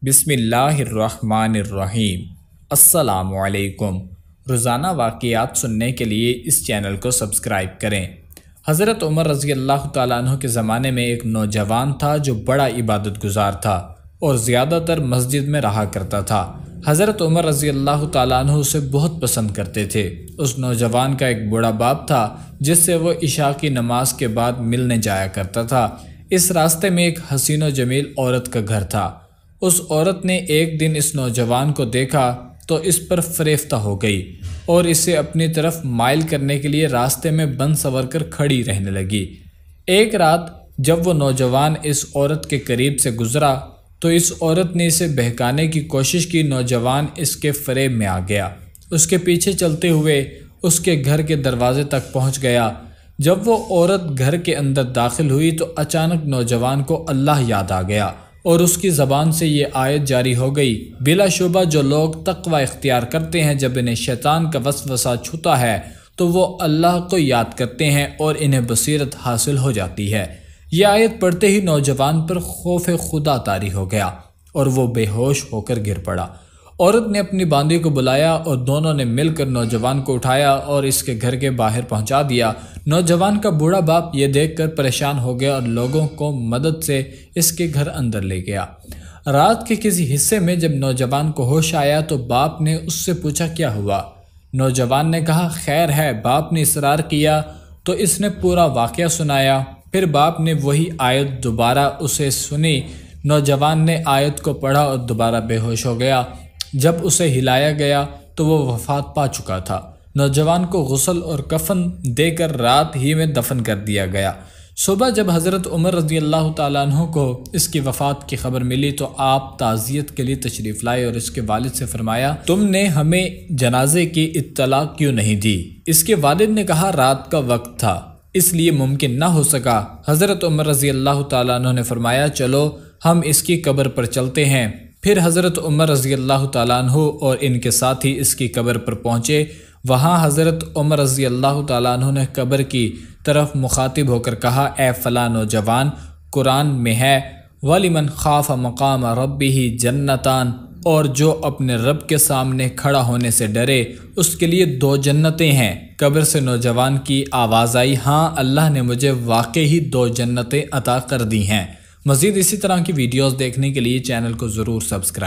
बिस्मिल्लाहिर्रहमानिर्रहीम। अस्सलामुअलैकुम। रोज़ाना वाक़ियात सुनने के लिए इस चैनल को सब्सक्राइब करें। हज़रत उमर रज़ी अल्लाह तआला अन्हु के ज़माने में एक नौजवान था जो बड़ा इबादत गुजार था और ज़्यादातर मस्जिद में रहा करता था। हज़रत उमर रज़ी अल्लाह तआला अन्हु उसे बहुत पसंद करते थे। उस नौजवान का एक बूढ़ा बाप था जिससे वो इशा की नमाज के बाद मिलने जाया करता था। इस रास्ते में एक हसीन व जमील औरत का घर था। उस औरत ने एक दिन इस नौजवान को देखा तो इस पर फरेफ्ता हो गई और इसे अपनी तरफ माइल करने के लिए रास्ते में बन सवर कर खड़ी रहने लगी। एक रात जब वो नौजवान इस औरत के करीब से गुजरा तो इस औरत ने इसे बहकाने की कोशिश की। नौजवान इसके फरेब में आ गया। उसके पीछे चलते हुए उसके घर के दरवाजे तक पहुंच गया। जब वो औरत घर के अंदर दाखिल हुई तो अचानक नौजवान को अल्लाह याद आ गया और उसकी ज़बान से ये आयत जारी हो गई, बिलाशुबा जो लोग तक़वा इख्तियार करते हैं जब इन्हें शैतान का वसवसा छूता है तो वो अल्लाह को याद करते हैं और इन्हें बसीरत हासिल हो जाती है। यह आयत पढ़ते ही नौजवान पर खौफ खुदा तारी हो गया और वो बेहोश होकर गिर पड़ा। औरत ने अपनी बांदी को बुलाया और दोनों ने मिलकर नौजवान को उठाया और इसके घर के बाहर पहुंचा दिया। नौजवान का बूढ़ा बाप ये देखकर परेशान हो गया और लोगों को मदद से इसके घर अंदर ले गया। रात के किसी हिस्से में जब नौजवान को होश आया तो बाप ने उससे पूछा क्या हुआ। नौजवान ने कहा खैर है। बाप ने इसरार किया तो इसने पूरा वाक़या सुनाया। फिर बाप ने वही आयत दोबारा उसे सुनी। नौजवान ने आयत को पढ़ा और दोबारा बेहोश हो गया। जब उसे हिलाया गया तो वो वफ़ात पा चुका था। नौजवान को गुस्ल और कफन देकर रात ही में दफन कर दिया गया। सुबह जब हज़रत उमर रज़ी अल्लाह तआला अन्हु को इसकी वफ़ात की खबर मिली तो आप ताज़ियत के लिए तशरीफ़ लाए और इसके वालिद से फरमाया तुमने हमें जनाजे की इत्तला क्यों नहीं दी। इसके वालिद ने कहा रात का वक्त था इसलिए मुमकिन न हो सका। हज़रत उमर रज़ी अल्लाह तआला अन्हु ने फरमाया चलो हम इसकी कब्र पर चलते हैं। फिर हज़रत उमर रज़ी अल्लाह तआला अन्हु और इनके साथी इसकी कब्र पर पहुँचे। वहाँ हज़रत उमर रज़ी अल्लाह तआला अन्हु ने कब्र की तरफ मुखातिब होकर कहा ए फ़लाँ नौजवान, कुरान में है वलिमन खाफ़ मक़ाम रब्बिही जन्नतान, और जो अपने रब के सामने खड़ा होने से डरे उसके लिए 2 जन्नतें हैं। कब्र से नौजवान की आवाज़ आई हाँ अल्लाह ने मुझे वाकई ही 2 जन्नतें अता कर दी हैं। मज़ीद इसी तरह की वीडियोज़ देखने के लिए चैनल को ज़रूर सब्सक्राइब